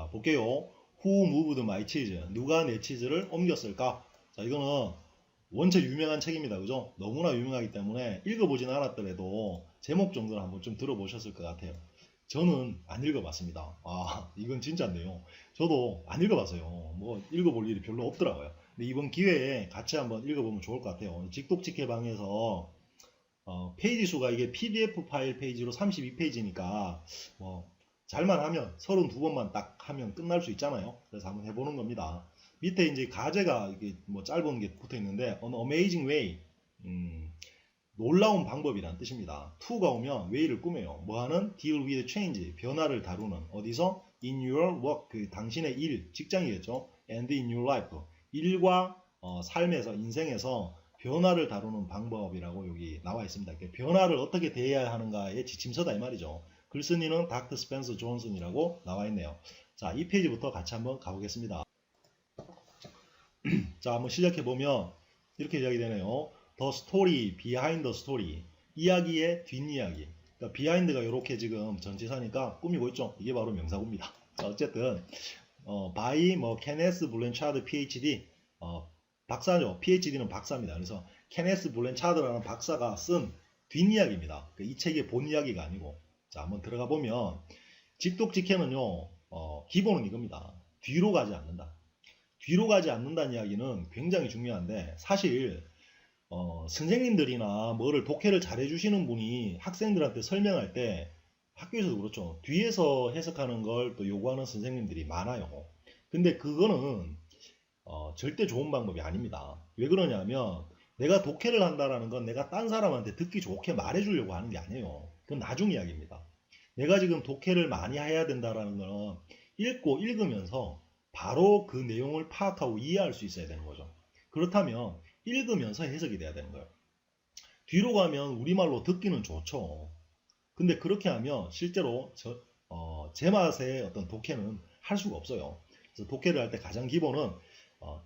자, 볼게요. Who moved my cheese? 누가 내 치즈를 옮겼을까? 자, 이거는 원체 유명한 책입니다. 그죠? 너무나 유명하기 때문에 읽어보진 않았더라도 제목 정도는 한번 좀 들어보셨을 것 같아요. 저는 안 읽어봤습니다. 아, 이건 진짜인데요. 저도 안 읽어봤어요. 뭐 읽어볼 일이 별로 없더라고요. 근데 이번 기회에 같이 한번 읽어보면 좋을 것 같아요. 직독직해방에서 페이지 수가 이게 PDF 파일 페이지로 32페이지니까 뭐 잘만 하면 32번만 딱 하면 끝날 수 있잖아요. 그래서 한번 해보는 겁니다. 밑에 이제 가제가 이게 뭐 짧은 게 붙어 있는데 an amazing way 놀라운 방법이란 뜻입니다. to가 오면 way를 꾸며요. 뭐하는? deal with change 변화를 다루는 어디서? in your work 그 당신의 일 직장이겠죠. and in your life 일과 삶에서 인생에서 변화를 다루는 방법이라고 여기 나와 있습니다. 변화를 어떻게 대해야 하는가의 지침서다 이 말이죠. 글쓴이는 닥터 스펜서 존슨이라고 나와 있네요. 자, 이 페이지부터 같이 한번 가보겠습니다. 자, 한번 시작해 보면 이렇게 이야기되네요. The story behind the story. 이야기의 뒷이야기. 그러니까 비하인드가 이렇게 지금 전치사니까 꾸미고 있죠. 이게 바로 명사구입니다. 자, 어쨌든 by 뭐 케네스 블렌차드 PhD 박사죠. PhD는 박사입니다. 그래서 케네스 블렌차드라는 박사가 쓴 뒷이야기입니다. 이 책의 본 이야기가 아니고. 자, 한번 들어가 보면 직독직해는요. 기본은 이겁니다. 뒤로 가지 않는다. 뒤로 가지 않는다는 이야기는 굉장히 중요한데 사실 선생님들이나 뭐를 독해를 잘 해주시는 분이 학생들한테 설명할 때 학교에서도 그렇죠. 뒤에서 해석하는 걸 또 요구하는 선생님들이 많아요. 근데 그거는 절대 좋은 방법이 아닙니다. 왜 그러냐면 내가 독해를 한다라는 건 내가 딴 사람한테 듣기 좋게 말해주려고 하는 게 아니에요. 그건 나중 이야기입니다. 내가 지금 독해를 많이 해야 된다라는 건 읽고 읽으면서 바로 그 내용을 파악하고 이해할 수 있어야 되는 거죠. 그렇다면 읽으면서 해석이 돼야 되는 거예요. 뒤로 가면 우리말로 듣기는 좋죠. 근데 그렇게 하면 실제로 제 맛의 어떤 독해는 할 수가 없어요. 그래서 독해를 할 때 가장 기본은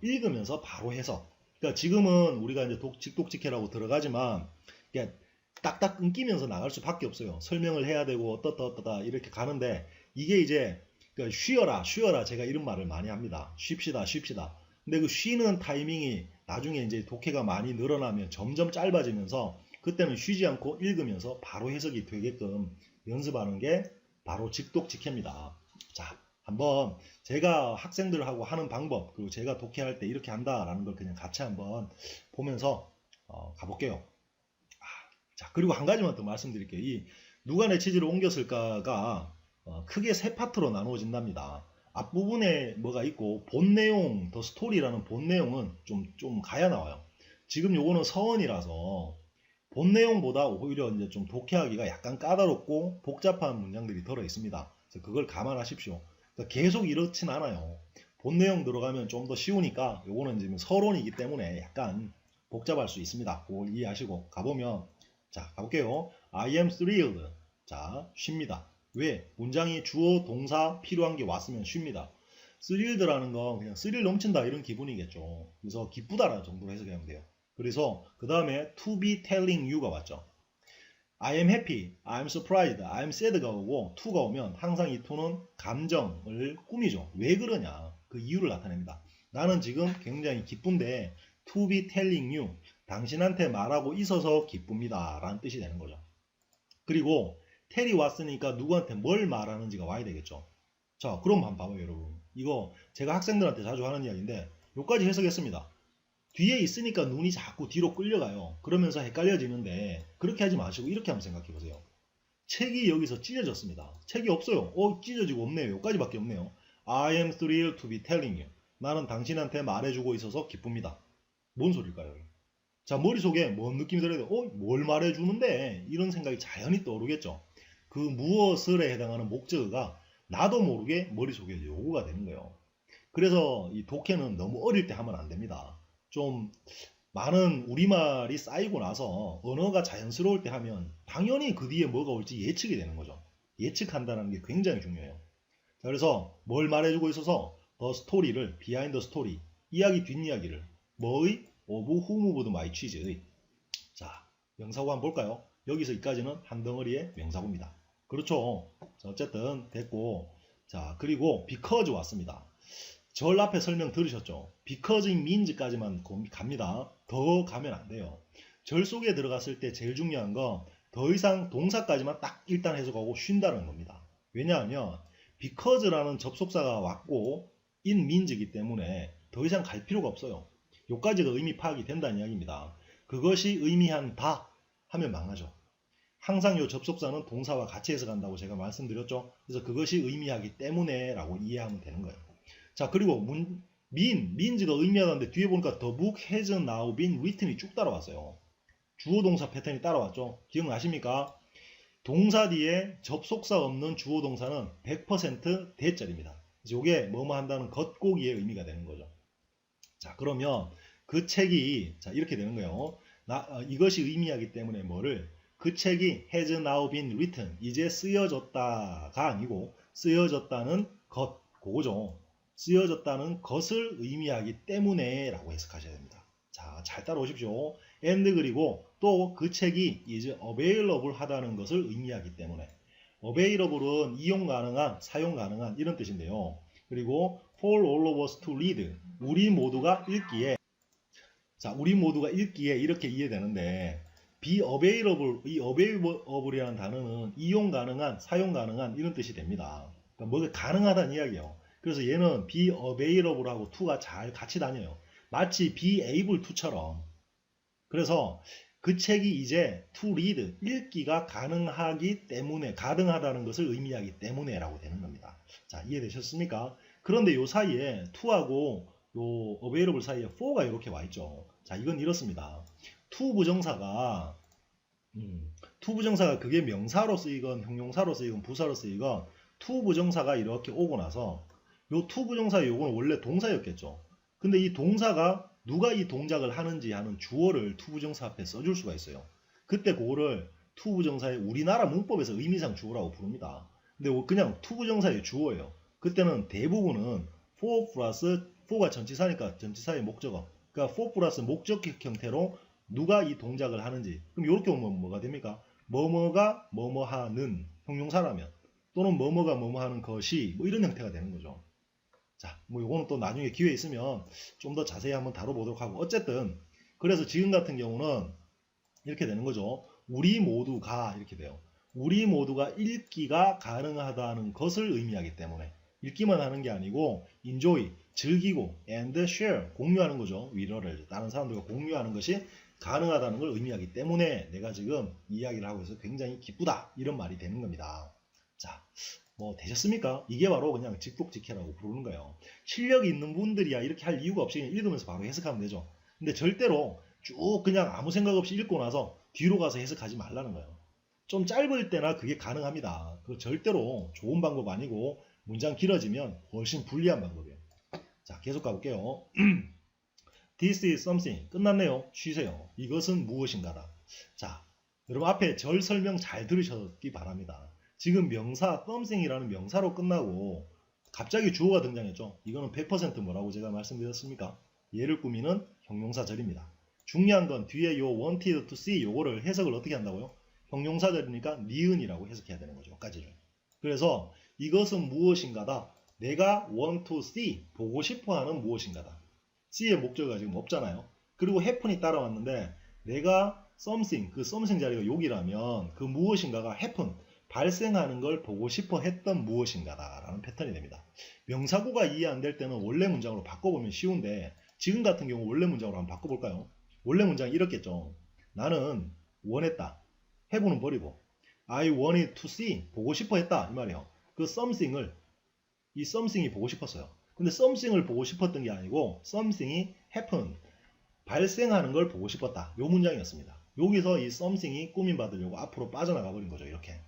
읽으면서 바로 해석. 그러니까 지금은 우리가 이제 직독직해라고 들어가지만 그냥 딱딱 끊기면서 나갈 수밖에 없어요. 설명을 해야 되고 어떻다 이렇게 가는데 이게 이제 그러니까 쉬어라 제가 이런 말을 많이 합니다. 쉽시다. 근데 그 쉬는 타이밍이 나중에 이제 독해가 많이 늘어나면 점점 짧아지면서 그때는 쉬지 않고 읽으면서 바로 해석이 되게끔 연습하는 게 바로 직독직해입니다. 자, 한번 제가 학생들하고 하는 방법 그리고 제가 독해할 때 이렇게 한다라는 걸 그냥 같이 한번 보면서 가볼게요. 자, 그리고 한 가지만 더 말씀드릴게요. 이 누가 내 치즈를 옮겼을까가 크게 세 파트로 나누어진답니다. 앞부분에 뭐가 있고 본 내용, 더 스토리라는 본 내용은 좀 가야 나와요. 지금 요거는 서원이라서 본 내용보다 오히려 이제 좀 독해하기가 약간 까다롭고 복잡한 문장들이 들어 있습니다. 그래서 그걸 감안하십시오. 그러니까 계속 이렇진 않아요. 본 내용 들어가면 좀 더 쉬우니까 요거는 지금 서론이기 때문에 약간 복잡할 수 있습니다. 그걸 이해하시고 가보면 자, 가볼게요. I am thrilled. 자, 쉽니다. 왜? 문장이 주어, 동사 필요한 게 왔으면 쉽니다. thrilled라는 건 그냥 스릴 넘친다 이런 기분이겠죠. 그래서 기쁘다라는 정도로 해석하면 돼요. 그래서 그 다음에 to be telling you가 왔죠. I am happy, I am surprised, I am sad가 오고 to가 오면 항상 이 to는 감정을 꾸미죠. 왜 그러냐? 그 이유를 나타냅니다. 나는 지금 굉장히 기쁜데 to be telling you 당신한테 말하고 있어서 기쁩니다 라는 뜻이 되는 거죠. 그리고 tell이 왔으니까 누구한테 뭘 말하는지가 와야 되겠죠. 자, 그럼 한번 봐봐요 여러분. 이거 제가 학생들한테 자주 하는 이야기인데 여기까지 해석했습니다. 뒤에 있으니까 눈이 자꾸 뒤로 끌려가요. 그러면서 헷갈려지는데 그렇게 하지 마시고 이렇게 한번 생각해 보세요. 책이 여기서 찢어졌습니다. 책이 없어요. 찢어지고 없네요. 여기까지밖에 없네요. I am thrilled to be telling you. 나는 당신한테 말해주고 있어서 기쁩니다. 뭔 소릴까요? 자, 머릿속에 뭔 느낌이 들어야 돼요? 뭘 말해주는데? 이런 생각이 자연히 떠오르겠죠. 그 무엇을에 해당하는 목적어가 나도 모르게 머릿속에 요구가 되는 거예요. 그래서 이 독해는 너무 어릴 때 하면 안 됩니다. 좀 많은 우리말이 쌓이고 나서 언어가 자연스러울 때 하면 당연히 그 뒤에 뭐가 올지 예측이 되는 거죠. 예측한다는 게 굉장히 중요해요. 자, 그래서 뭘 말해주고 있어서 the story를 behind the story 이야기 뒷이야기를 뭐의? of who moved my cheese의 자, 명사구 한번 볼까요? 여기서 이까지는 한 덩어리의 명사구입니다. 그렇죠. 자, 어쨌든 됐고 자, 그리고 because 왔습니다. 절 앞에 설명 들으셨죠? because it means까지만 갑니다. 더 가면 안 돼요. 절 속에 들어갔을 때 제일 중요한 건 더 이상 동사까지만 딱 일단 해석하고 쉰다는 겁니다. 왜냐하면 because라는 접속사가 왔고 it means이기 때문에 더 이상 갈 필요가 없어요. 요까지가 의미 파악이 된다는 이야기입니다. 그것이 의미한다 하면 망하죠. 항상 요 접속사는 동사와 같이 해석한다고 제가 말씀드렸죠. 그래서 그것이 의미하기 때문에 라고 이해하면 되는 거예요. 자, 그리고 means가 의미하다는데 뒤에 보니까 the book has now been written이 쭉 따라왔어요. 주어 동사 패턴이 따라왔죠. 기억나십니까? 동사 뒤에 접속사 없는 주어 동사는 100% 대절입니다. 그래서 이게 뭐뭐 한다는 겉고기의 의미가 되는 거죠. 자, 그러면 그 책이 자 이렇게 되는 거예요. 이것이 의미하기 때문에 뭐를 그 책이 has now been written 이제 쓰여졌다가 아니고 쓰여졌다는 것 그거죠. 쓰여졌다는 것을 의미하기 때문에 라고 해석하셔야 됩니다. 자, 잘 따라오십시오. and 그리고 또 그 책이 이제 available 하다는 것을 의미하기 때문에 available은 이용 가능한, 사용 가능한 이런 뜻인데요. 그리고 for all of us to read 우리 모두가 읽기에 자, 우리 모두가 읽기에 이렇게 이해되는데 be available, 이 available이라는 단어는 이용 가능한, 사용 가능한 이런 뜻이 됩니다. 그러니까 뭐가 가능하다는 이야기예요. 그래서 얘는 be available하고 to가 잘 같이 다녀요. 마치 be able to처럼. 그래서 그 책이 이제 to read, 읽기가 가능하기 때문에, 가능하다는 것을 의미하기 때문에 라고 되는 겁니다. 자, 이해되셨습니까? 그런데 요 사이에 to하고 요 available 사이에 for가 이렇게 와 있죠. 자, 이건 이렇습니다. to 부정사가 그게 명사로 쓰이건 형용사로 쓰이건 부사로 쓰이건 to 부정사가 이렇게 오고 나서 요 to 부정사의 요거는 원래 동사였겠죠. 근데 이 동사가 누가 이 동작을 하는지 하는 주어를 to 부정사 앞에 써줄 수가 있어요. 그때 그거를 to 부정사의 우리나라 문법에서 의미상 주어라고 부릅니다. 근데 그냥 to 부정사의 주어예요. 그때는 대부분은 for 플러스 for가 전치사니까 전치사의 목적어. 그러니까 for 플러스 목적격 형태로 누가 이 동작을 하는지. 그럼 이렇게 오면 뭐가 됩니까? 뭐뭐가 뭐뭐 하는 형용사라면 또는 뭐뭐가 뭐뭐 하는 것이 뭐 이런 형태가 되는 거죠. 자, 뭐 요거는 또 나중에 기회 있으면 좀 더 자세히 한번 다뤄보도록 하고 어쨌든 그래서 지금 같은 경우는 이렇게 되는 거죠. 우리 모두가 이렇게 돼요. 우리 모두가 읽기가 가능하다는 것을 의미하기 때문에 읽기만 하는 게 아니고 enjoy, 즐기고 and share, 공유하는 거죠. 위로를 다른 사람들과 공유하는 것이 가능하다는 걸 의미하기 때문에 내가 지금 이야기를 하고 있어서 굉장히 기쁘다 이런 말이 되는 겁니다. 자, 뭐 되셨습니까? 이게 바로 그냥 직독직해라고 부르는 거예요. 실력이 있는 분들이야 이렇게 할 이유가 없이 그냥 읽으면서 바로 해석하면 되죠. 근데 절대로 쭉 그냥 아무 생각 없이 읽고 나서 뒤로 가서 해석하지 말라는 거예요. 좀 짧을 때나 그게 가능합니다. 그거 절대로 좋은 방법 아니고 문장 길어지면 훨씬 불리한 방법이에요. 자, 계속 가볼게요. This is something. 끝났네요. 쉬세요. 이것은 무엇인가다. 자, 여러분 앞에 절 설명 잘 들으셨기 바랍니다. 지금 명사 something이라는 명사로 끝나고 갑자기 주어가 등장했죠. 이거는 100% 뭐라고 제가 말씀드렸습니까? 얘를 꾸미는 형용사절입니다. 중요한 건 뒤에 요 wanted to see 요거를 해석을 어떻게 한다고요? 형용사절이니까 니은이라고 해석해야 되는 거죠. 여기까지를. 그래서 이것은 무엇인가다. 내가 want to see 보고 싶어하는 무엇인가다. C의 목적어가 지금 없잖아요. 그리고 happen이 따라왔는데 내가 something, 그 something 자리가 여기라면 그 무엇인가가 happen, 발생하는 걸 보고 싶어 했던 무엇인가다 라는 패턴이 됩니다. 명사구가 이해 안 될 때는 원래 문장으로 바꿔보면 쉬운데 지금 같은 경우 원래 문장으로 한번 바꿔볼까요? 원래 문장이 이렇겠죠. 나는 원했다. have는 버리고 I wanted to see, 보고 싶어 했다 이 말이에요. 그 something을, 이 something이 보고 싶었어요. 근데 something을 보고 싶었던 게 아니고 something이 happen, 발생하는 걸 보고 싶었다. 요 문장이었습니다. 여기서 이 something이 꾸민 받으려고 앞으로 빠져나가 버린 거죠. 이렇게.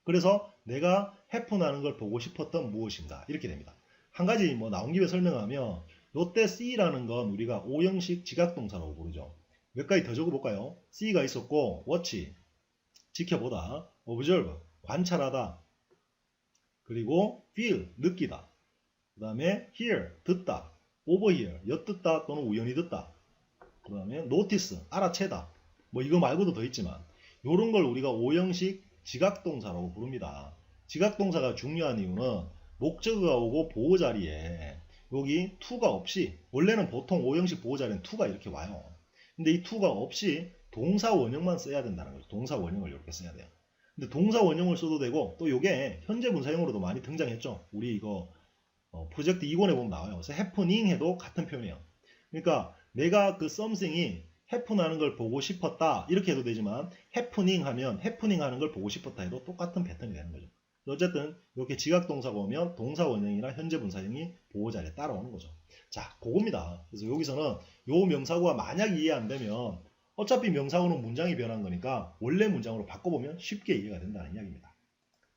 그래서 내가 happen하는 걸 보고 싶었던 무엇인가 이렇게 됩니다. 한 가지 뭐 나온 김에 설명하면 요때 C라는 건 우리가 오형식 지각동사라고 부르죠. 몇 가지 더 적어볼까요? C가 있었고 watch, 지켜보다, observe, 관찰하다, 그리고 feel, 느끼다, 그 다음에 hear, 듣다, overhear, 엿듣다 또는 우연히 듣다, 그 다음에 notice, 알아채다, 뭐 이거 말고도 더 있지만 요런 걸 우리가 오형식 지각동사라고 부릅니다. 지각동사가 중요한 이유는 목적어가 오고 보호 자리에 여기 to가 없이, 원래는 보통 오형식 보호 자리는 to가 이렇게 와요. 근데 이 to가 없이 동사 원형만 써야 된다는 거죠. 동사 원형을 이렇게 써야 돼요. 근데 동사 원형을 써도 되고, 또 이게 현재 분사형으로도 많이 등장했죠. 우리 이거 프로젝트 2권에 보면 나와요. 그래서 happening 해도 같은 표현이에요. 그러니까 내가 그 something이 happen 하는 걸 보고 싶었다 이렇게 해도 되지만, happening 하면 happening 하는 걸 보고 싶었다 해도 똑같은 패턴이 되는 거죠. 어쨌든 이렇게 지각동사가 오면 동사 원형이나 현재 분사형이 보호 자리에 따라오는 거죠. 자, 그겁니다. 그래서 여기서는 요 명사구가 만약 이해 안 되면 어차피 명사구는 문장이 변한 거니까 원래 문장으로 바꿔보면 쉽게 이해가 된다는 이야기입니다.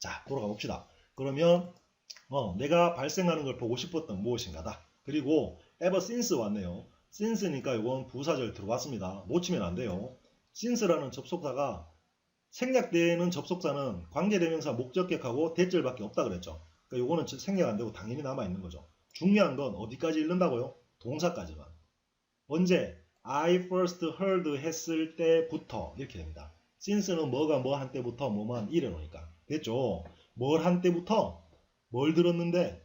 자, 돌아가 봅시다. 그러면 내가 발생하는 걸 보고 싶었던 무엇인가다. 그리고 ever since 왔네요. since니까 이건 부사절 들어왔습니다. 놓치면 안 돼요. since라는 접속사가, 생략되는 접속사는 관계대명사 목적격하고 대절밖에 없다 그랬죠. 그러니까 이거는 생략 안 되고 당연히 남아있는 거죠. 중요한 건 어디까지 읽는다고요? 동사까지만. 언제? I first heard 했을 때부터 이렇게 됩니다. since는 뭐가 뭐 한 때부터 뭐만 이래놓으니까. 됐죠? 뭘 한 때부터? 뭘 들었는데?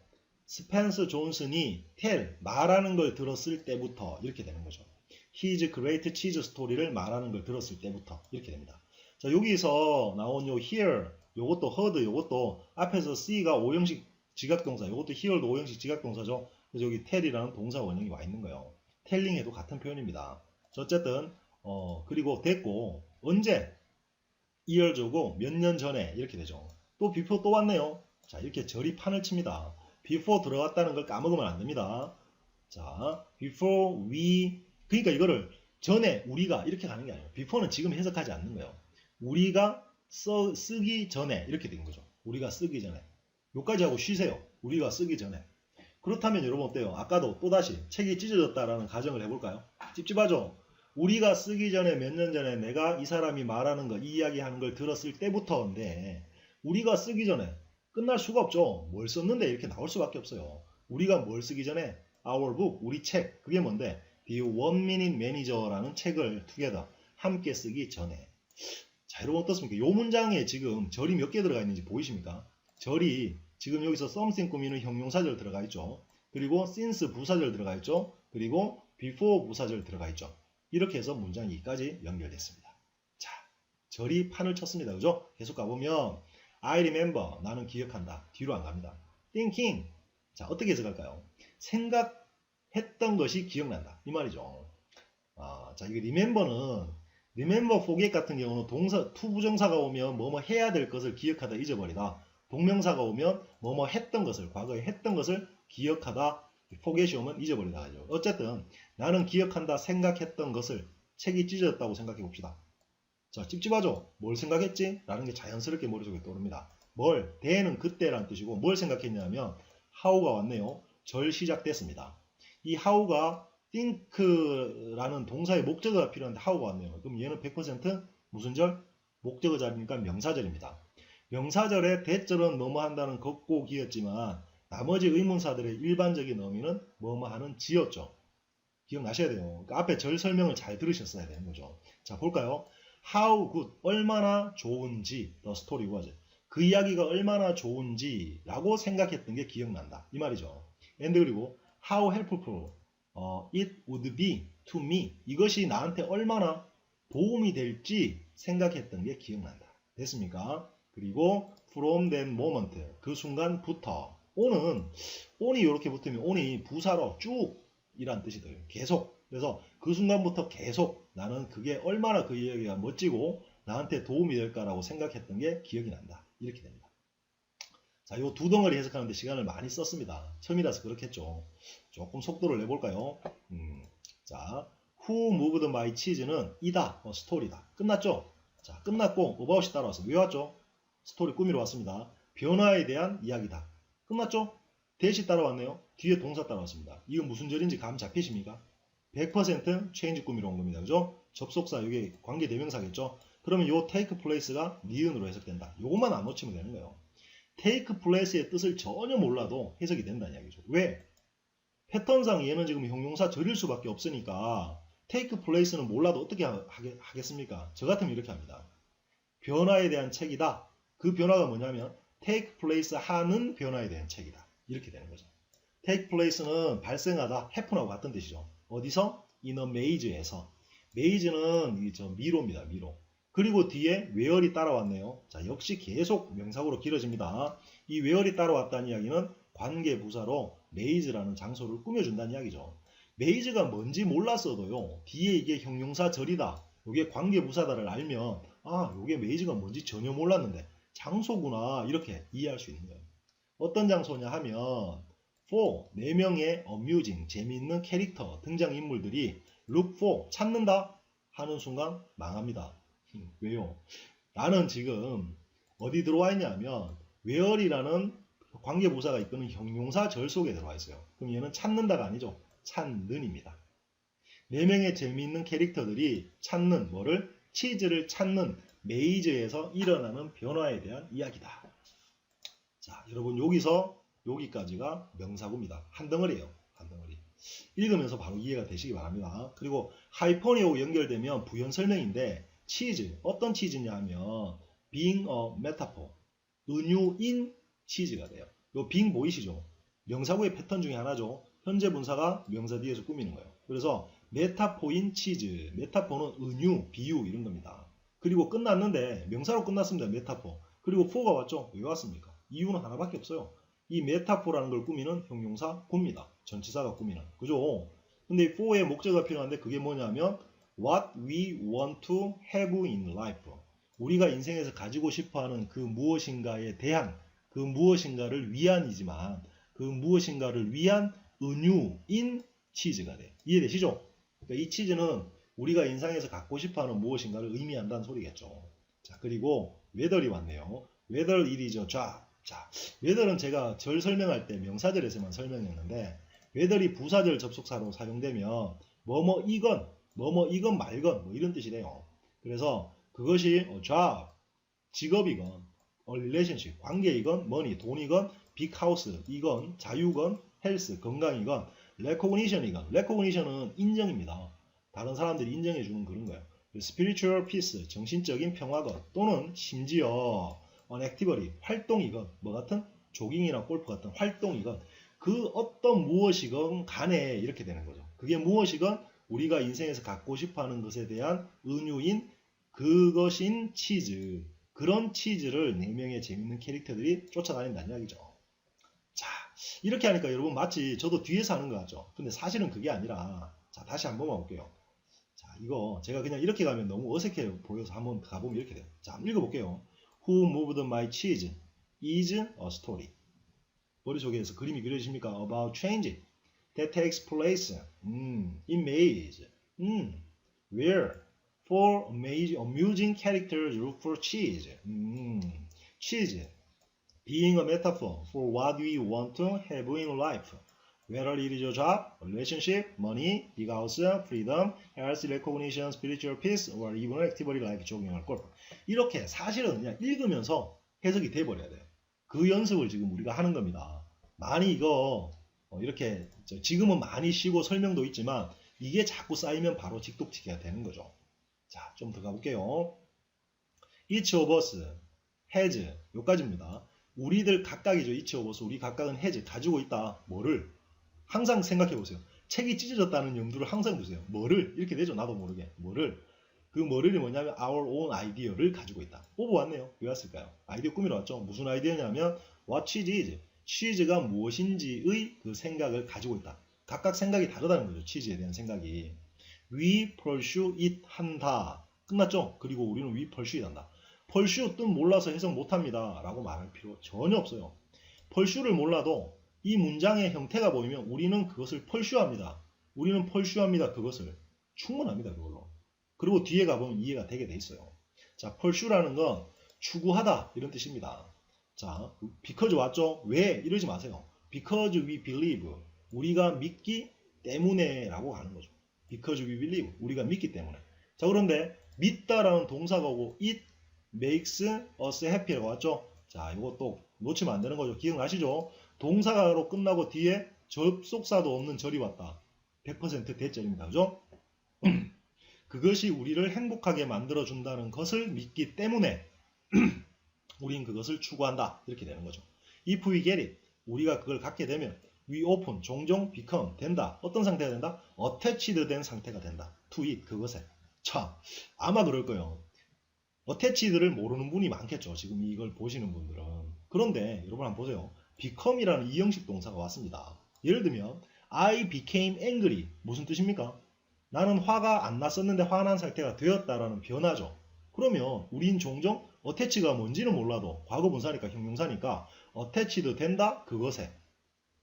스펜서 존슨이 tell, 말하는 걸 들었을 때부터 이렇게 되는 거죠. His great cheese story를 말하는 걸 들었을 때부터 이렇게 됩니다. 자, 여기서 나온 요 hear, 요것도 heard, 요것도 앞에서 see가 오형식 지각동사, 요것도 hear도 오형식 지각동사죠. 그래서 여기 tell이라는 동사 원형이 와 있는 거예요. telling 해도 같은 표현입니다. 자, 어쨌든 그리고 됐고, 언제? years고 몇 년 전에 이렇게 되죠. 또 before 또 왔네요. 자, 이렇게 절이 판을 칩니다. before 들어갔다는 걸 까먹으면 안 됩니다. 자, before we, 그러니까 이거를 전에 우리가 이렇게 가는 게 아니에요. before는 지금 해석하지 않는 거예요. 우리가 쓰기 전에 이렇게 된 거죠. 우리가 쓰기 전에. 요까지 하고 쉬세요. 우리가 쓰기 전에. 그렇다면 여러분 어때요? 아까도 또다시 책이 찢어졌다라는 가정을 해볼까요? 찝찝하죠? 우리가 쓰기 전에 몇 년 전에 내가 이 사람이 말하는 거, 이 이야기 하는 걸 들었을 때부터인데, 우리가 쓰기 전에 끝날 수가 없죠. 뭘 썼는데 이렇게 나올 수밖에 없어요. 우리가 뭘 쓰기 전에 our book, 우리 책, 그게 뭔데? The One Minute Manager라는 책을 together, 함께 쓰기 전에. 자, 여러분 어떻습니까? 이 문장에 지금 절이 몇 개 들어가 있는지 보이십니까? 절이 지금 여기서 something 꾸미는 형용사절 들어가 있죠. 그리고 since 부사절 들어가 있죠. 그리고 before 부사절 들어가 있죠. 이렇게 해서 문장 2까지 연결됐습니다. 자, 절이 판을 쳤습니다. 그죠? 계속 가보면 I remember, 나는 기억한다. 뒤로 안 갑니다. thinking, 자, 어떻게 해석할까요? 생각했던 것이 기억난다. 이 말이죠. 자, 이게 remember는 remember, forget 같은 경우는 동사, 투부정사가 오면 뭐뭐 해야 될 것을 기억하다, 잊어버리다. 동명사가 오면 뭐뭐 했던 것을, 과거에 했던 것을 기억하다, forget이 오면 잊어버리다 하죠. 어쨌든 나는 기억한다, 생각했던 것을. 책이 찢어졌다고 생각해 봅시다. 자, 찝찝하죠? 뭘 생각했지? 라는 게 자연스럽게 머릿속에 떠오릅니다. 뭘? 대는 그때라는 뜻이고, 뭘 생각했냐면 how가 왔네요. 절 시작됐습니다. 이 how가 think라는 동사의 목적어가 필요한데 how가 왔네요. 그럼 얘는 100% 무슨 절? 목적어 자리니까 명사절입니다. 명사절에 대절은 뭐뭐 한다는 겉곡이었지만 나머지 의문사들의 일반적인 의미는 뭐뭐 하는 지였죠. 기억나셔야 돼요. 그러니까 앞에 절 설명을 잘 들으셨어야 되는 거죠. 자, 볼까요? How good, 얼마나 좋은지, the story was. 그 이야기가 얼마나 좋은지 라고 생각했던 게 기억난다. 이 말이죠. and 그리고 how helpful it would be to me. 이것이 나한테 얼마나 도움이 될지 생각했던 게 기억난다. 됐습니까? 그리고 from that moment, 그 순간부터. on이 이렇게 붙으면 on이 부사로 쭉 이란 뜻이 돼요. 계속. 그래서 그 순간부터 계속 나는 그게 얼마나 그 이야기가 멋지고 나한테 도움이 될까라고 생각했던 게 기억이 난다. 이렇게 됩니다. 자, 요 두 덩어리 해석하는데 시간을 많이 썼습니다. 처음이라서 그렇겠죠. 조금 속도를 내볼까요? 자, who moved my cheese는 이다, 스토리다. 끝났죠? 자, 끝났고 about이 따라와서 왜 왔죠? 스토리 꾸미러 왔습니다. 변화에 대한 이야기다. 끝났죠? 대시 따라왔네요. 뒤에 동사 따라왔습니다. 이건 무슨 절인지 감 잡히십니까? 100% change 꾸미러 온 겁니다. 그죠? 접속사, 이게 관계대명사겠죠? 그러면 요 take place가 니은으로 해석된다. 요것만 안 놓치면 되는 거예요. take place의 뜻을 전혀 몰라도 해석이 된다는 이야기죠. 왜? 패턴상 얘는 지금 형용사 절일 수밖에 없으니까 take place는 몰라도 어떻게 하겠습니까? 저 같으면 이렇게 합니다. 변화에 대한 책이다. 그 변화가 뭐냐면 take place 하는 변화에 대한 책이다. 이렇게 되는 거죠. take place는 발생하다, happen하고 같은 뜻이죠. 어디서? in a maze에서. maze는 이 미로입니다. 미로. 그리고 뒤에 where이 따라왔네요. 자, 역시 계속 명사구로 길어집니다. 이 where이 따라왔다는 이야기는 관계부사로 maze라는 장소를 꾸며준다는 이야기죠. maze가 뭔지 몰랐어도요. 뒤에 이게 형용사절이다. 이게 관계부사다를 알면 아, 이게 maze가 뭔지 전혀 몰랐는데 장소구나 이렇게 이해할 수 있는 거예요. 어떤 장소냐 하면 for 4명의 amusing, 재미있는 캐릭터, 등장인물들이 look for, 찾는다 하는 순간 망합니다. 왜요? 나는 지금 어디 들어와 있냐면 where이라는 관계부사가 이끄는 형용사 절 속에 들어와 있어요. 그럼 얘는 찾는다가 아니죠. 찾는입니다. 4명의 재미있는 캐릭터들이 찾는 뭐를? 치즈를 찾는 메이즈에서 일어나는 변화에 대한 이야기다. 자, 여러분 여기까지가 명사구입니다. 한 덩어리예요. 한 덩어리. 읽으면서 바로 이해가 되시기 바랍니다. 그리고 하이퍼니하고 연결되면 부연 설명인데 치즈, 어떤 치즈냐 하면 being a metaphor, 은유인 치즈가 돼요. 요 being 보이시죠? 명사구의 패턴 중에 하나죠. 현재 분사가 명사 뒤에서 꾸미는 거예요. 그래서 메타포인 치즈, 메타포는 은유, 비유 이런 겁니다. 그리고 끝났는데 명사로 끝났습니다. 메타포. 그리고 for가 왔죠? 왜 왔습니까? 이유는 하나밖에 없어요. 이 메타포라는 걸 꾸미는 형용사 고입니다. 전치사가 꾸미는. 그죠? 근데 for의 목적어가 필요한데 그게 뭐냐면 what we want to have in life. 우리가 인생에서 가지고 싶어하는 그 무엇인가에 대한 그 무엇인가를 위한이지만 그 무엇인가를 위한 은유인 치즈가 돼요. 이해되시죠? 그러니까 이 치즈는 우리가 인생에서 갖고 싶어하는 무엇인가를 의미한다는 소리겠죠. 자, 그리고 whether이 왔네요. whether it is a job. 자, whether는 제가 절 설명할 때 명사절에서만 설명했는데 whether이 부사절 접속사로 사용되면 뭐뭐이건 말건 뭐 이런 뜻이 돼요. 그래서 그것이 a job, 직업이건 a relationship, 관계이건 money, 돈이건 big house, 이건 자유건 health, 건강이건 recognition이건 recognition은 인정입니다. 다른 사람들이 인정해주는 그런 거예요. spiritual peace, 정신적인 평화건 또는 심지어 an activity, 활동이건 뭐 같은 조깅이나 골프 같은 활동이건 그 어떤 무엇이건 간에 이렇게 되는 거죠. 그게 무엇이건 우리가 인생에서 갖고 싶어하는 것에 대한 은유인 그것인 치즈. 그런 치즈를 4명의 재밌는 캐릭터들이 쫓아다닌다는 이야기죠. 자, 이렇게 하니까 여러분 마치 저도 뒤에서 하는 거 같죠? 근데 사실은 그게 아니라 자, 다시 한 번만 볼게요. 자, 이거 제가 그냥 이렇게 가면 너무 어색해 보여서 한번 가보면 이렇게 돼요. 자, 한번 읽어볼게요. Who moved my cheese is a story. 머릿속에서 그림이 그려지십니까? About change that takes place in maze. Where for amusing characters look for cheese. cheese being a metaphor for what we want to have in life. Whether it is a job, relationship, money, big house, freedom, health, recognition, spiritual peace, or even activity like jogging or golf. 이렇게 사실은 그냥 읽으면서 해석이 돼버려야 돼요. 그 연습을 지금 우리가 하는 겁니다. 많이 이거 이렇게 지금은 많이 쉬고 설명도 있지만 이게 자꾸 쌓이면 바로 직독치기가 되는 거죠. 자, 좀 더 가볼게요. Each of us has 요까지입니다. 우리들 각각이죠. each of us, 우리 각각은 has 가지고 있다. 뭐를? 항상 생각해 보세요. 책이 찢어졌다는 염두를 항상 두세요. 뭐를? 이렇게 되죠. 나도 모르게. 뭐를? 그 뭐를이 뭐냐면 our own idea를 가지고 있다. 오버 왔네요. 왜 왔을까요? 아이디어 꾸미러 왔죠. 무슨 아이디어냐면 what cheese is. 치즈가 무엇인지의 그 생각을 가지고 있다. 각각 생각이 다르다는 거죠. 치즈에 대한 생각이. We pursue it 한다. 끝났죠? 그리고 우리는 we pursue it 한다. pursue 뜻 몰라서 해석 못합니다. 라고 말할 필요 전혀 없어요. pursue를 몰라도 이 문장의 형태가 보이면 우리는 그것을 pursue합니다. 우리는 pursue합니다. 그것을. 충분합니다. 그걸로. 그리고 뒤에 가보면 이해가 되게 돼 있어요. 자, pursue라는 건 추구하다 이런 뜻입니다. 자, because 왔죠? 왜? 이러지 마세요. because we believe. 우리가 믿기 때문에 라고 하는 거죠. because we believe. 우리가 믿기 때문에. 자, 그런데 믿다라는 동사가 오고 it makes us happy라고 왔죠? 자, 이것도 놓치면 안 되는 거죠. 기억나시죠? 동사로 끝나고 뒤에 접속사도 없는 절이 왔다. 100% 대절입니다. 그죠? 그것이 우리를 행복하게 만들어준다는 것을 믿기 때문에 우린 그것을 추구한다. 이렇게 되는 거죠. If we get it. 우리가 그걸 갖게 되면 we open, 종종 become, 된다. 어떤 상태가 된다? attached 된 상태가 된다. to it, 그것에. 자, 아마 그럴 거예요. attached를 모르는 분이 많겠죠. 지금 이걸 보시는 분들은. 그런데 여러분 한번 보세요. become이라는 이형식 동사가 왔습니다. 예를 들면 I became angry. 무슨 뜻입니까? 나는 화가 안 났었는데 화난 상태가 되었다라는 변화죠. 그러면 우린 종종 attach가 뭔지는 몰라도 과거 분사니까 형용사니까 attached 된다 그것에.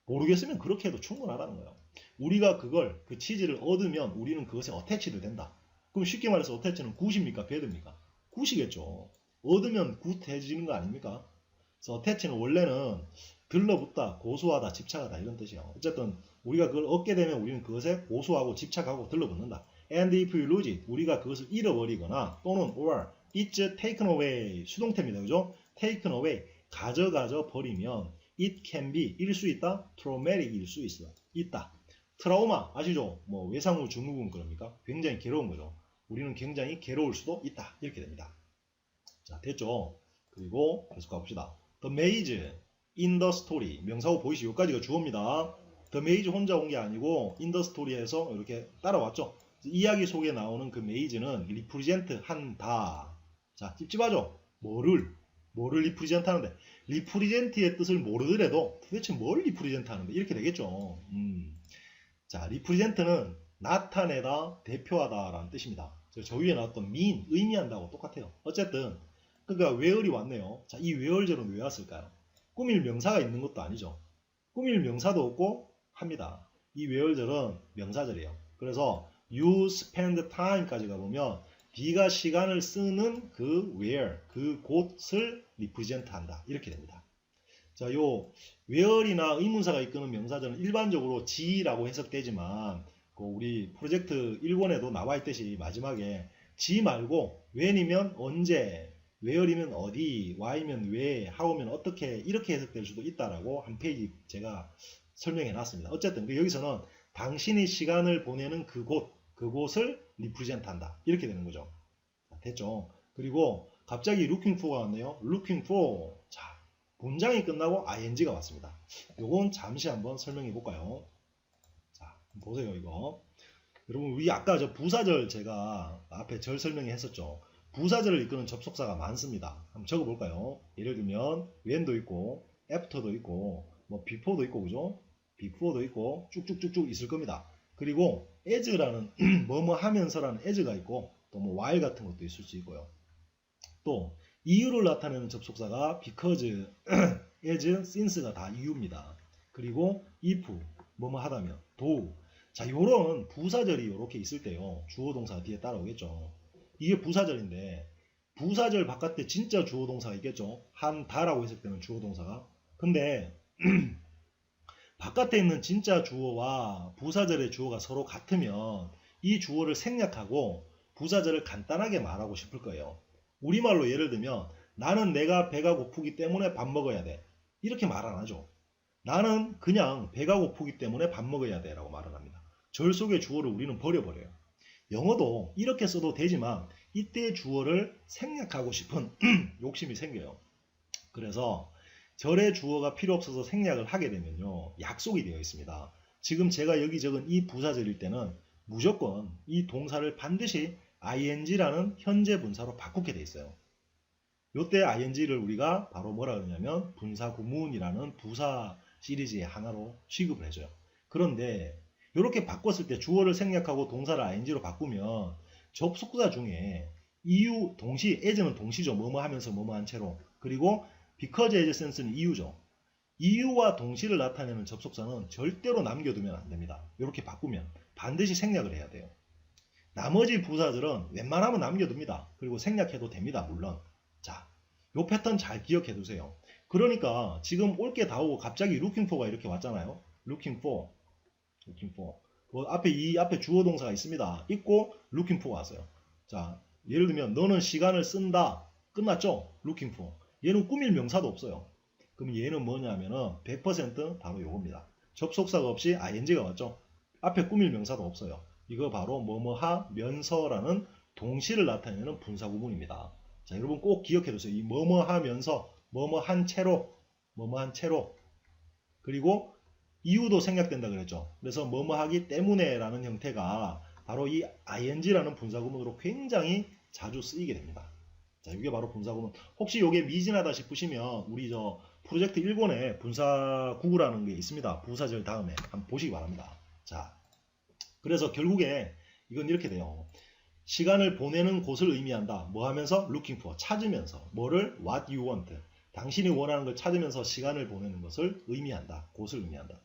모르겠으면 그렇게 해도 충분하다는 거예요. 우리가 그걸 그 치즈를 얻으면 우리는 그것에 attached 된다. 그럼 쉽게 말해서 attach는 굿입니까? 배드입니까? 굿이겠죠. 얻으면 굿해지는 거 아닙니까? 그래서 attach는 원래는 들러붙다, 고수하다, 집착하다 이런 뜻이에요. 어쨌든 우리가 그걸 얻게 되면 우리는 그것에 고수하고 집착하고 들러붙는다. And if you lose it, 우리가 그것을 잃어버리거나 또는 or it's taken away, 수동태입니다. 그죠? taken away, 가져가져 버리면 it can be, 일 수 있다, traumatic일 수 있다. 트라우마 아시죠? 뭐 외상후 증후군 그럽니까? 굉장히 괴로운 거죠. 우리는 굉장히 괴로울 수도 있다. 이렇게 됩니다. 자, 됐죠? 그리고 계속 가봅시다. The maze in the story. 명사고 보이시죠? 여기까지가 주어입니다. The maze 혼자 온 게 아니고 in the story에서 이렇게 따라왔죠. 이야기 속에 나오는 그 maze는 represent 한다. 자, 찝찝하죠? 뭐를 represent 하는데 represent의 뜻을 모르더라도 도대체 뭘 represent 하는데 이렇게 되겠죠. 자, represent는 나타내다, 대표하다 라는 뜻입니다. 저 위에 나왔던 mean, 의미한다고 똑같아요. 어쨌든 그러니까 where이 왔네요. 자, 이 where절은 왜 왔을까요? 꾸밀 명사가 있는 것도 아니죠. 꾸밀 명사도 없고 합니다. 이 where절은 명사절이에요. 그래서 you spend time까지 가보면 B가 시간을 쓰는 그 where, 그 곳을 represent 한다. 이렇게 됩니다. 자, 요 where이나 의문사가 이끄는 명사절은 일반적으로 지라고 해석되지만 우리 프로젝트 1권에도 나와 있듯이 마지막에 지 말고 when이면 언제, where이면 어디, why면 왜, how면 어떻게 이렇게 해석될 수도 있다라고 한 페이지 제가 설명해 놨습니다. 어쨌든 여기서는 당신이 시간을 보내는 그곳을 represent 한다. 이렇게 되는 거죠. 자, 됐죠? 그리고 갑자기 looking for가 왔네요. looking for. 자, 문장이 끝나고 ing가 왔습니다. 요건 잠시 한번 설명해 볼까요? 자, 보세요, 이거. 여러분, 우리 아까 저 부사절 제가 앞에 절 설명해 했었죠. 부사절을 이끄는 접속사가 많습니다. 한번 적어 볼까요? 예를 들면, when도 있고, after도 있고, 뭐, before도 있고, 그죠? before도 있고, 쭉쭉쭉쭉 있을 겁니다. 그리고, as라는, 뭐뭐 하면서라는 as가 있고, 또 뭐, while 같은 것도 있을 수 있고요. 또, 이유를 나타내는 접속사가 because, as, since가 다 이유입니다. 그리고 if, 뭐뭐 하다면, do. 자, 요런 부사절이 이렇게 있을 때요. 주어 동사가 뒤에 따라오겠죠. 이게 부사절인데 부사절 바깥에 진짜 주어 동사가 있겠죠. 한다라고 해석되는 주어 동사가. 근데 바깥에 있는 진짜 주어와 부사절의 주어가 서로 같으면 이 주어를 생략하고 부사절을 간단하게 말하고 싶을 거예요. 우리말로 예를 들면 나는 내가 배가 고프기 때문에 밥 먹어야 돼. 이렇게 말 안 하죠. 나는 그냥 배가 고프기 때문에 밥 먹어야 돼 라고 말을 합니다. 절 속의 주어를 우리는 버려버려요. 영어도 이렇게 써도 되지만 이때 주어를 생략하고 싶은 욕심이 생겨요. 그래서 절의 주어가 필요 없어서 생략을 하게 되면요. 약속이 되어 있습니다. 지금 제가 여기 적은 이 부사절일 때는 무조건 이 동사를 반드시 ing라는 현재 분사로 바꾸게 되어 있어요. 요때 ing를 우리가 바로 뭐라 그러냐면 분사구문이라는 부사 시리즈의 하나로 취급을 해줘요. 그런데 이렇게 바꿨을 때 주어를 생략하고 동사를 ing로 바꾸면 접속사 중에 이유, 동시, as는 동시죠. 뭐뭐 하면서 뭐뭐 한 채로. 그리고 because as sense는 이유죠. 이유와 동시를 나타내는 접속사는 절대로 남겨두면 안 됩니다. 이렇게 바꾸면 반드시 생략을 해야 돼요. 나머지 부사들은 웬만하면 남겨둡니다. 그리고 생략해도 됩니다. 물론. 자, 요 패턴 잘 기억해 두세요. 그러니까 지금 올 게 다 오고 갑자기 looking for가 이렇게 왔잖아요. looking for. 뭐 앞에 주어 동사가 있습니다. 있고 looking for가 왔어요. 자, 예를 들면 너는 시간을 쓴다. 끝났죠? looking for. 얘는 꾸밀 명사도 없어요. 그럼 얘는 뭐냐면은 100% 바로 요겁니다. 접속사가 없이 ing가 왔죠? 앞에 꾸밀 명사도 없어요. 이거 바로 뭐뭐 하면서라는 동시를 나타내는 분사구문입니다. 자, 여러분 꼭 기억해 두세요. 이 뭐뭐 하면서 뭐뭐 한 채로 그리고 이유도 생략된다 그랬죠. 그래서 뭐뭐 하기 때문에 라는 형태가 바로 이 ing라는 분사구문으로 굉장히 자주 쓰이게 됩니다. 자, 이게 바로 분사구문. 혹시 이게 미진하다 싶으시면 우리 저 프로젝트 1권에 분사구구라는 게 있습니다. 부사절 다음에 한번 보시기 바랍니다. 자, 그래서 결국에 이건 이렇게 돼요. 시간을 보내는 곳을 의미한다. 뭐 하면서? looking for. 찾으면서. 뭐를? what you want. 당신이 원하는 걸 찾으면서 시간을 보내는 것을 의미한다. 곳을 의미한다.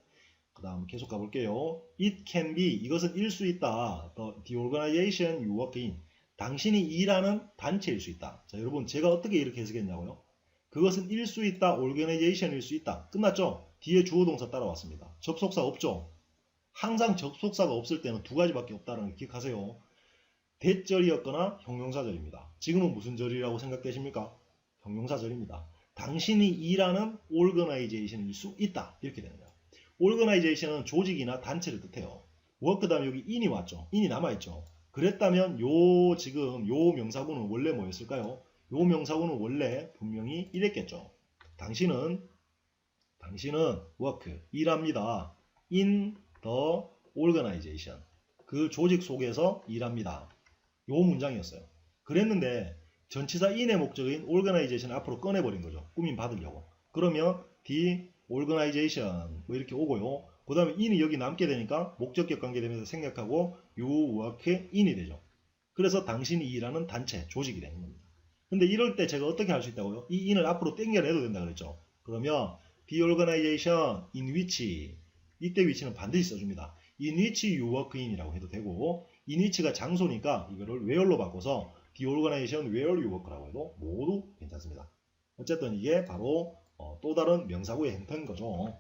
그 다음 계속 가볼게요. It can be. 이것은 일 수 있다. The organization you work in. 당신이 일하는 단체일 수 있다. 자, 여러분 제가 어떻게 이렇게 해석했냐고요? 그것은 일 수 있다. organization일 수 있다. 끝났죠? 뒤에 주어 동사 따라왔습니다. 접속사 없죠? 항상 접속사가 없을 때는 두 가지밖에 없다는 걸 기억하세요. 대절이었거나 형용사절입니다. 지금은 무슨 절이라고 생각되십니까? 형용사절입니다. 당신이 일하는 organization일 수 있다. 이렇게 되는 거예요. organization은 조직이나 단체를 뜻해요. work 다음에 여기 in이 왔죠. in이 남아있죠. 그랬다면 지금 요 명사구는 원래 뭐였을까요? 요 명사구는 원래 분명히 이랬겠죠. 당신은 work, 일합니다. in the organization. 그 조직 속에서 일합니다. 요 문장이었어요. 그랬는데 전치사 in의 목적인 organization 앞으로 꺼내버린 거죠. 꾸민 받으려고. 그러면 the organization 뭐 이렇게 오고요. 그 다음에 in이 여기 남게 되니까 목적격 관계되면서 생략하고 you work in이 되죠. 그래서 당신이 일하는 단체, 조직이 되는 겁니다. 근데 이럴 때 제가 어떻게 할 수 있다고요? 이 in을 앞으로 땡겨내도 된다 그랬죠. 그러면 the organization in which, 이때 위치는 반드시 써줍니다. in which you work in이라고 해도 되고, in which가 장소니까 이거를 where로 바꿔서 the organization where you work라고 해도 모두 괜찮습니다. 어쨌든 이게 바로 또 다른 명사구의 형태인 거죠.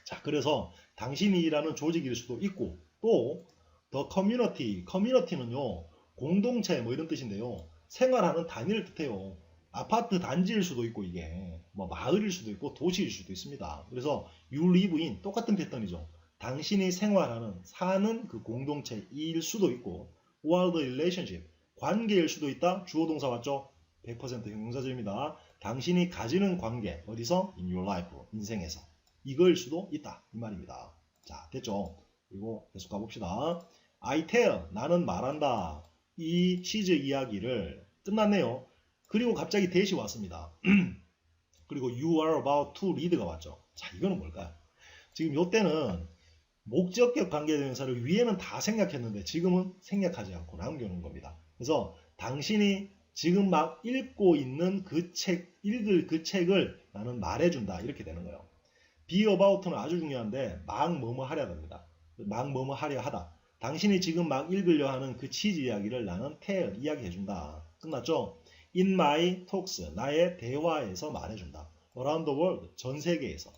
자, 그래서 당신이 일하는 조직일 수도 있고, 또 the community, community는요 공동체 뭐 이런 뜻인데요, 생활하는 단위를 뜻해요. 아파트 단지일 수도 있고, 이게 뭐 마을일 수도 있고 도시일 수도 있습니다. 그래서 you live in 똑같은 패턴이죠. 당신이 생활하는, 사는 그 공동체일 수도 있고, or the relationship, 관계일 수도 있다. 주어 동사 왔죠? 100% 형용사절입니다. 당신이 가지는 관계, 어디서? in your life, 인생에서. 이거일 수도 있다. 이 말입니다. 자, 됐죠? 그리고 계속 가봅시다. I tell, 나는 말한다. 이 시즈 이야기를 끝났네요. 그리고 갑자기 대시 왔습니다. 그리고 you are about to read가 왔죠. 자, 이거는 뭘까요? 지금 요때는 목적격 관계대명사를 위에는 다 생략했는데 지금은 생략하지 않고 남겨놓은 겁니다. 그래서 당신이 지금 막 읽고 있는 그 책, 읽을 그 책을 나는 말해준다. 이렇게 되는 거예요. be about는 아주 중요한데 막 뭐뭐 하려 합니다. 막 뭐뭐 하려 하다. 당신이 지금 막 읽으려 하는 그 치즈 이야기를 나는 tell, 이야기해준다. 끝났죠? in my talks, 나의 대화에서 말해준다. around the world, 전 세계에서.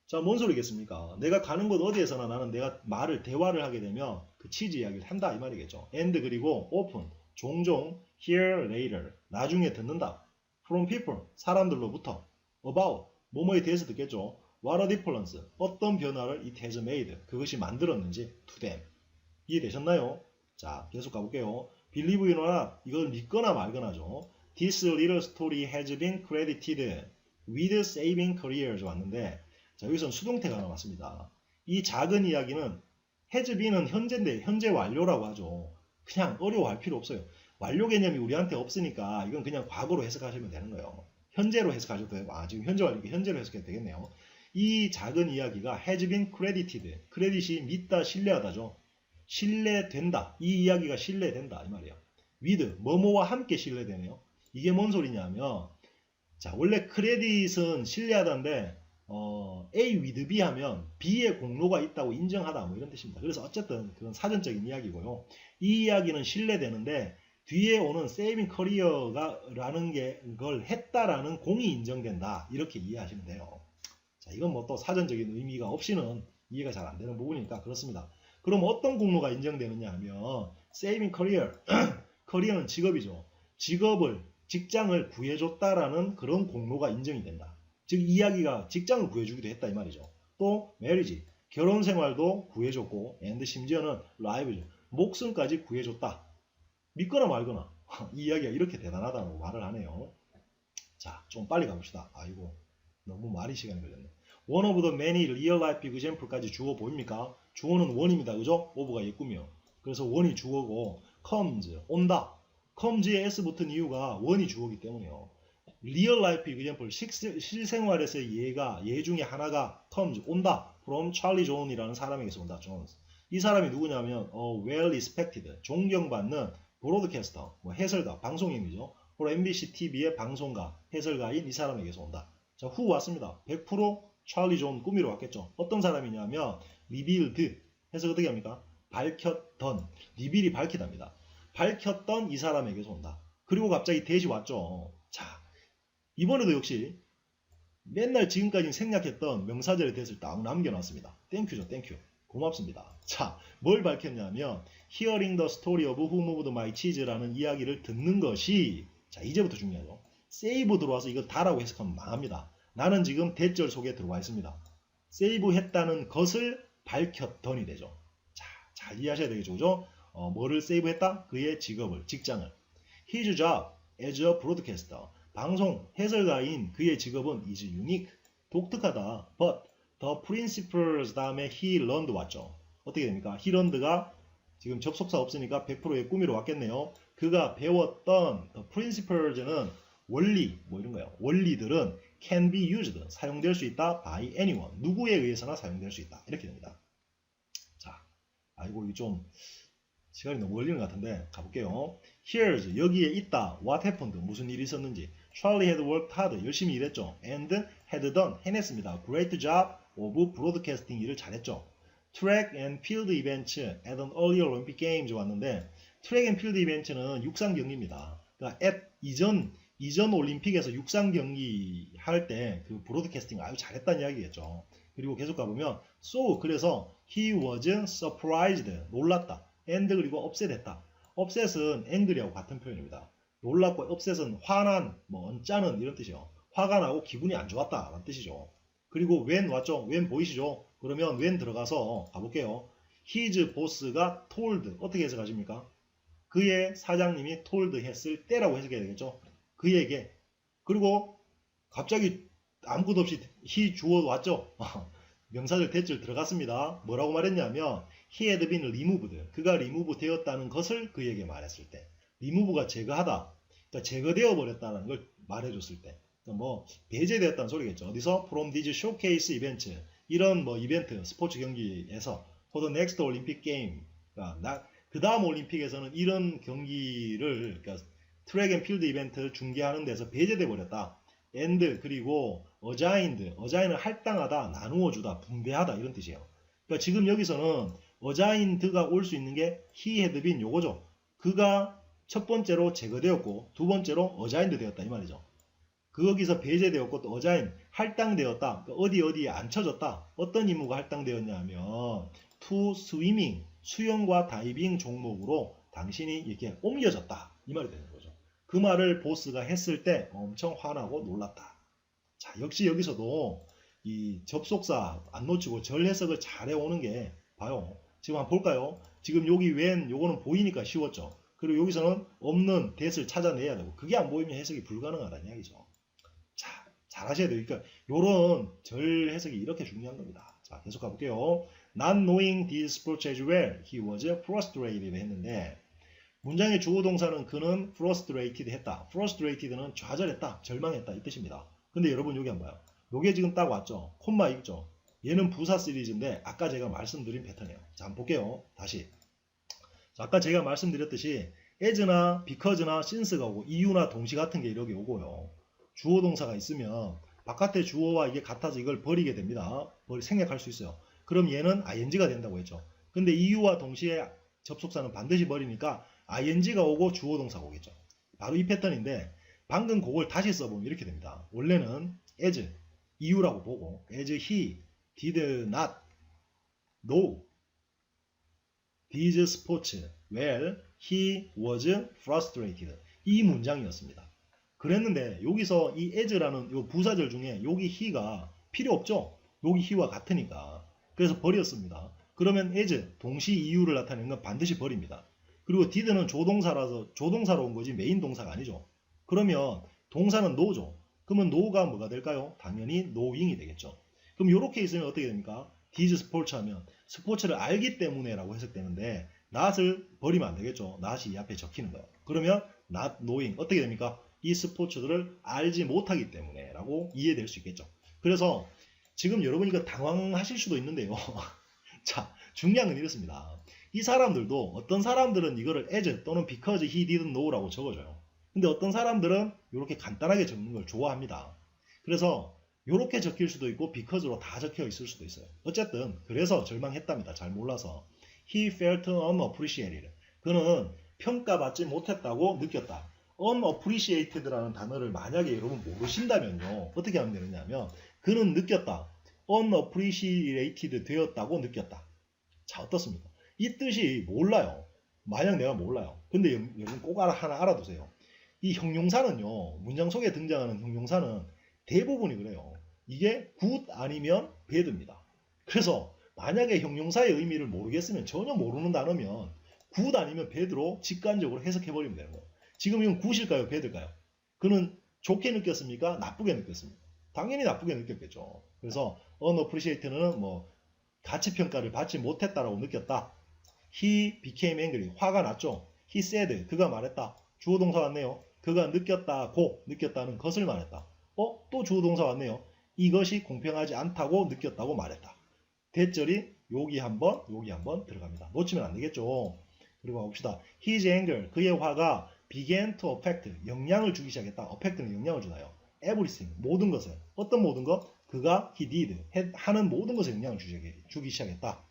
자, 뭔 소리겠습니까? 내가 가는 곳 어디에서나 나는 내가 대화를 하게 되면 그 치즈 이야기를 한다 이 말이겠죠. and 그리고 often, 종종, hear later, 나중에 듣는다. from people, 사람들로부터. about, 뭐뭐에 대해서 듣겠죠. what a difference, 어떤 변화를 it has made, 그것이 만들었는지 to them. 이해되셨나요? 자, 계속 가볼게요. believe it or not, 이걸 믿거나 말거나죠. this little story has been credited with saving careers 왔는데, 자, 여기서는 수동태가 나왔습니다. 이 작은 이야기는 has been은 현재인데 현재 완료라고 하죠. 그냥 어려워할 필요 없어요. 완료 개념이 우리한테 없으니까 이건 그냥 과거로 해석하시면 되는 거예요. 현재로 해석하셔도 되고, 지금 현재 완료니까 현재로 해석해도 되겠네요. 이 작은 이야기가 has been credited, 크레딧이 믿다, 신뢰하다죠. 신뢰된다. 이 이야기가 신뢰된다 이 말이에요. with, 뭐뭐와 함께 신뢰되네요. 이게 뭔 소리냐면, 자, 원래 크레딧은 신뢰하다인데 A with B 하면 B의 공로가 있다고 인정하다 뭐 이런 뜻입니다. 그래서 어쨌든 그건 사전적인 이야기고요. 이 이야기는 신뢰되는데 뒤에 오는 saving career가 라는 게 그걸 했다라는 공이 인정된다. 이렇게 이해하시면 돼요. 자, 이건 뭐 또 사전적인 의미가 없이는 이해가 잘 안 되는 부분이니까 그렇습니다. 그럼 어떤 공로가 인정되느냐 하면 saving career, 커리어는 직업이죠. 직장을 구해줬다라는 그런 공로가 인정이 된다. 즉 이야기가 직장을 구해주기도 했다 이 말이죠. 또 marriage, 결혼 생활도 구해줬고 and 심지어는 live죠. 목숨까지 구해줬다. 믿거나 말거나 이 이야기가 이렇게 대단하다고 말을 하네요. 자, 좀 빨리 가봅시다. 아이고, 너무 말이 시간이 걸렸네. one of the many real life example까지 주어 보입니까? 주어는 one입니다. 그죠? of가 예꾸며. 그래서 one이 주어고 comes 온다. comes에 s 붙은 이유가 one이 주어기 때문에요. real life example 실생활에서의 예 중에 하나가 comes 온다. from Charlie Jones이라는 사람에게서 온다. Jones. 이 사람이 누구냐면 well respected 존경받는 브로드캐스터 뭐 해설가 방송인이죠. for MBC TV의 방송가 해설가인 이 사람에게서 온다. 자, who 왔습니다. 100% 찰리 존 꾸미러 왔겠죠. 어떤 사람이냐면 revealed 해석 어떻게 합니까? 밝혔던 리빌이 밝히답니다. 밝혔던 이 사람에게서 온다. 그리고 갑자기 대시 왔죠. 자, 이번에도 역시 맨날 지금까지 생략했던 명사절의 대시를 딱 남겨놨습니다. 땡큐죠, 땡큐. 고맙습니다. 자, 뭘 밝혔냐면 hearing the story of who moved my cheese라는 이야기를 듣는 것이 자, 이제부터 중요하죠. 세이브 들어와서 이거 다라고 해석하면 망합니다. 나는 지금 대절 속에 들어와 있습니다. 세이브 했다는 것을 밝혔더니 되죠. 자, 잘 이해하셔야 되겠죠. 그죠? 뭐를 세이브 했다? 그의 직업을, 직장을. His job as a broadcaster. 방송 해설가인 그의 직업은 is unique. 독특하다. But the principles 다음에 he learned 왔죠. 어떻게 됩니까? he learned가 지금 접속사 없으니까 100%의 꾸미러 왔겠네요. 그가 배웠던 the principles는 원리, 뭐 이런 거예요. 원리들은 can be used, 사용될 수 있다 by anyone, 누구에 의해서나 사용될 수 있다. 이렇게 됩니다. 자, 아이고 이게 좀 시간이 너무 걸리는 것 같은데 가볼게요. Here's, 여기에 있다. What happened, 무슨 일이 있었는지. Charlie had worked hard, 열심히 일했죠. And had done, 해냈습니다. Great job of broadcasting, 일을 잘했죠. Track and field events at an earlier Olympic Games 왔는데 트랙 앤 필드 이벤트는 육상 경기입니다. 그러니까 이전 올림픽에서 육상 경기 할 때 그 브로드캐스팅 아주 잘했다는 이야기겠죠. 그리고 계속 가보면 so 그래서 he was surprised 놀랐다. and 그리고 upset 했다. upset은 angry하고 같은 표현입니다. 놀랐고 upset은 화난, 뭐 언짢은 이런 뜻이에요. 화가 나고 기분이 안 좋았다 라는 뜻이죠. 그리고 when 왔죠. when 보이시죠? 그러면 when 들어가서 가볼게요. his boss가 told 어떻게 해석하십니까? 그의 사장님이 told 했을 때라고 해석해야 되겠죠. 그에게. 그리고 갑자기 아무것도 없이 he 주어 왔죠. 명사절 대절 들어갔습니다. 뭐라고 말했냐면 he had been removed. 그가 remove 되었다는 것을 그에게 말했을 때. remove가 제거하다. 그러니까 제거되어 버렸다는 걸 말해줬을 때. 그러니까 뭐 배제되었다는 소리겠죠. 어디서? from this showcase event. 이런 뭐 이벤트, 스포츠 경기에서 for the next Olympic game. 그러니까 그 다음 올림픽에서는 이런 경기를 그러니까 트랙 앤 필드 이벤트를 중계하는 데서 배제돼 버렸다. and 그리고 어자인은 할당하다, 나누어 주다, 분배하다 이런 뜻이에요. 그러니까 지금 여기서는 어자인드가 올 수 있는 게 he had been 요거죠. 그가 첫 번째로 제거되었고 두 번째로 어자인드 되었다 이 말이죠. 거기서 배제되었고 또 어자인 할당되었다. 그러니까 어디에 앉혀졌다. 어떤 임무가 할당되었냐 하면 to swimming 수영과 다이빙 종목으로 당신이 이렇게 옮겨졌다. 이 말이 되는 거죠. 그 말을 보스가 했을 때 엄청 화나고 놀랐다. 자, 역시 여기서도 이 접속사 안 놓치고 절 해석을 잘 해오는 게 봐요. 지금 한번 볼까요? 지금 여기 when 요거는 보이니까 쉬웠죠. 그리고 여기서는 없는 that을 찾아내야 되고 그게 안 보이면 해석이 불가능하다는 이야기죠. 자, 잘 하셔야 돼요. 그러니까 요런 절 해석이 이렇게 중요한 겁니다. 자, 계속 가볼게요. Not knowing these sports as well, he was frustrated 했는데 문장의 주어 동사는 그는 frustrated 했다. frustrated는 좌절했다, 절망했다 이 뜻입니다. 근데 여러분 여기 한번 봐요. 요게 지금 딱 왔죠. 콤마 있죠. 얘는 부사 시리즈인데 아까 제가 말씀드린 패턴이에요. 자, 한번 볼게요. 다시. 자, 아까 제가 말씀드렸듯이 as나 because나 since가 오고 이유나 동시 같은 게 이렇게 오고요. 주어 동사가 있으면 바깥의 주어와 이게 같아서 이걸 버리게 됩니다. 생략할 수 있어요. 그럼 얘는 ing가 된다고 했죠. 근데 이유와 동시에 접속사는 반드시 버리니까 ing가 오고 주어 동사가 오겠죠. 바로 이 패턴인데 방금 그걸 다시 써보면 이렇게 됩니다. 원래는 as 이유라고 보고 as he did not know these sports well he was frustrated 이 문장이었습니다. 그랬는데 여기서 이 as라는 이 부사절 중에 여기 he가 필요 없죠. 여기 he와 같으니까 그래서 버렸습니다. 그러면 as 동시 이유를 나타내는 건 반드시 버립니다. 그리고 did는 조동사라서 조동사로 온 거지 메인 동사가 아니죠. 그러면 동사는 know죠. 그러면 know가 뭐가 될까요? 당연히 knowing이 되겠죠. 그럼 이렇게 있으면 어떻게 됩니까? 디즈 스포츠 하면 스포츠를 알기 때문에라고 해석되는데 not을 버리면 안 되겠죠. not이 이 앞에 적히는 거예요. 그러면 not knowing 어떻게 됩니까? 이 스포츠들을 알지 못하기 때문에 라고 이해될 수 있겠죠. 그래서 지금 여러분 이거 당황하실 수도 있는데요. 자, 중요한 건 이렇습니다. 이 사람들도 어떤 사람들은 이거를 as 또는 because he didn't know라고 적어줘요. 근데 어떤 사람들은 이렇게 간단하게 적는 걸 좋아합니다. 그래서 이렇게 적힐 수도 있고 because로 다 적혀 있을 수도 있어요. 어쨌든 그래서 절망했답니다. 잘 몰라서. He felt unappreciated. 그는 평가받지 못했다고 느꼈다. unappreciated라는 단어를 만약에 여러분 모르신다면요. 어떻게 하면 되느냐면 그는 느꼈다. unappreciated 되었다고 느꼈다. 자, 어떻습니까? 이 뜻이 몰라요. 만약 내가 몰라요. 근데 여러분 꼭 하나 알아두세요. 이 형용사는요. 문장 속에 등장하는 형용사는 대부분이 그래요. 이게 good 아니면 bad입니다. 그래서 만약에 형용사의 의미를 모르겠으면 전혀 모르는 단어면 good 아니면 bad로 직관적으로 해석해버리면 되는 거예요. 지금 이건 good일까요? bad일까요? 그는 좋게 느꼈습니까? 나쁘게 느꼈습니까? 당연히 나쁘게 느꼈겠죠. 그래서 unappreciated는 뭐 가치평가를 받지 못했다라고 느꼈다. He became angry. 화가 났죠. He said. 그가 말했다. 주어동사 왔네요. 그가 느꼈다고 느꼈다는 것을 말했다. 또 주어동사 왔네요. 이것이 공평하지 않다고 느꼈다고 말했다. 대절이 여기 한번 들어갑니다. 놓치면 안 되겠죠. 그리고 봅시다. His anger. 그의 화가 began to affect. 영향을 주기 시작했다. affect는 영향을 주나요? everything. 모든 것을. 어떤 모든 것? 그가 he did. 하는 모든 것에 영향을 주기 시작했다.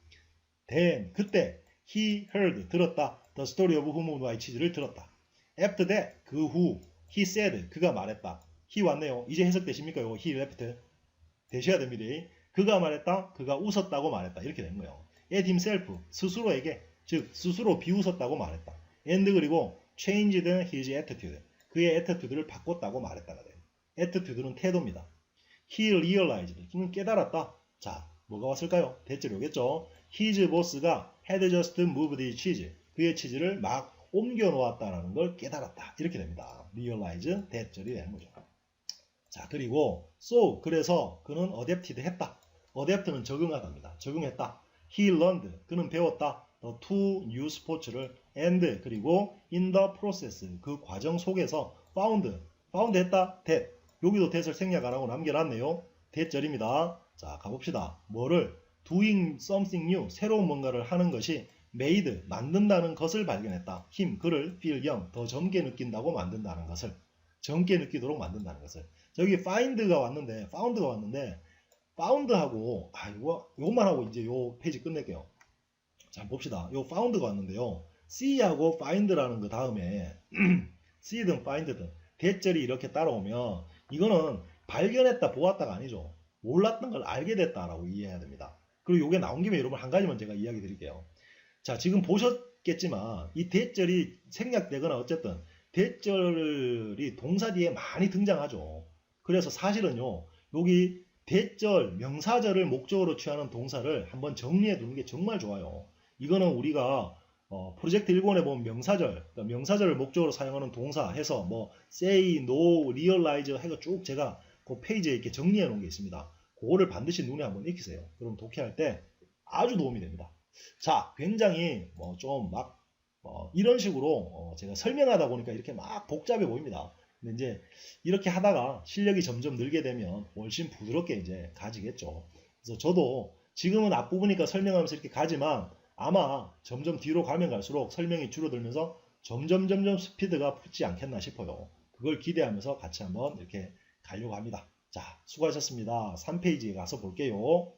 Then. 그때 he heard. 들었다. The story of who moved my cheese를 들었다. After that. 그 후 he said. 그가 말했다. he 왔네요. 이제 해석되십니까? 이거 he left. 되셔야 됩니다. 그가 말했다. 그가 웃었다고 말했다. 이렇게 되는 거예요. at himself. 스스로에게. 즉 스스로 비웃었다고 말했다. and 그리고 changed his attitude. 그의 attitude를 바꿨다고 말했다가 돼요. attitude는 태도입니다. he realized. 그는 깨달았다. 자, 뭐가 왔을까요? 대절이 오겠죠. his boss가 had just moved his cheese. 그의 치즈를 막 옮겨 놓았다는 걸 깨달았다. 이렇게 됩니다. realize 대절이 되는 거죠. 자, 그리고 so 그래서 그는 adapted 했다. adapt는 적응하다입니다. 적응했다. he learned 그는 배웠다. the two new sports를 and 그리고 in the process 그 과정 속에서 found 했다. that 여기도 that을 생략 안 하고 남겨놨네요. that절입니다. 자, 가봅시다. 뭐를 doing something new 새로운 뭔가를 하는 것이 made 만든다는 것을 발견했다. him 그를 feel young 더 젊게 느낀다고 만든다는 것을 젊게 느끼도록 만든다는 것을 저기 found가 왔는데 found하고 요것만 하고 이제 요 페이지 끝낼게요. 자, 봅시다. 요 found가 왔는데요. see하고 find라는 거 다음에 see든 find든 대절이 이렇게 따라오면 이거는 발견했다 보았다가 아니죠. 몰랐던 걸 알게 됐다라고 이해해야 됩니다. 그리고 요게 나온 김에 여러분 한 가지만 제가 이야기 드릴게요. 자, 지금 보셨겠지만 이 대절이 생략되거나 어쨌든 대절이 동사 뒤에 많이 등장하죠. 그래서 사실은요, 여기 대절, 명사절을 목적으로 취하는 동사를 한번 정리해 두는 게 정말 좋아요. 이거는 우리가 프로젝트 1권에 보면 명사절, 그러니까 명사절을 목적으로 사용하는 동사 해서 뭐 say, know, realize 해서 쭉 제가 그 페이지에 이렇게 정리해 놓은 게 있습니다. 그거를 반드시 눈에 한번 익히세요. 그럼 독해할 때 아주 도움이 됩니다. 자, 굉장히 좀 막 이런 식으로 제가 설명하다 보니까 이렇게 막 복잡해 보입니다. 근데 이제 이렇게 하다가 실력이 점점 늘게 되면 훨씬 부드럽게 이제 가지겠죠. 그래서 저도 지금은 앞부분이니까 설명하면서 이렇게 가지만 아마 점점 뒤로 가면 갈수록 설명이 줄어들면서 점점 스피드가 붙지 않겠나 싶어요. 그걸 기대하면서 같이 한번 이렇게 가려고 합니다. 자, 수고하셨습니다. 3페이지에 가서 볼게요.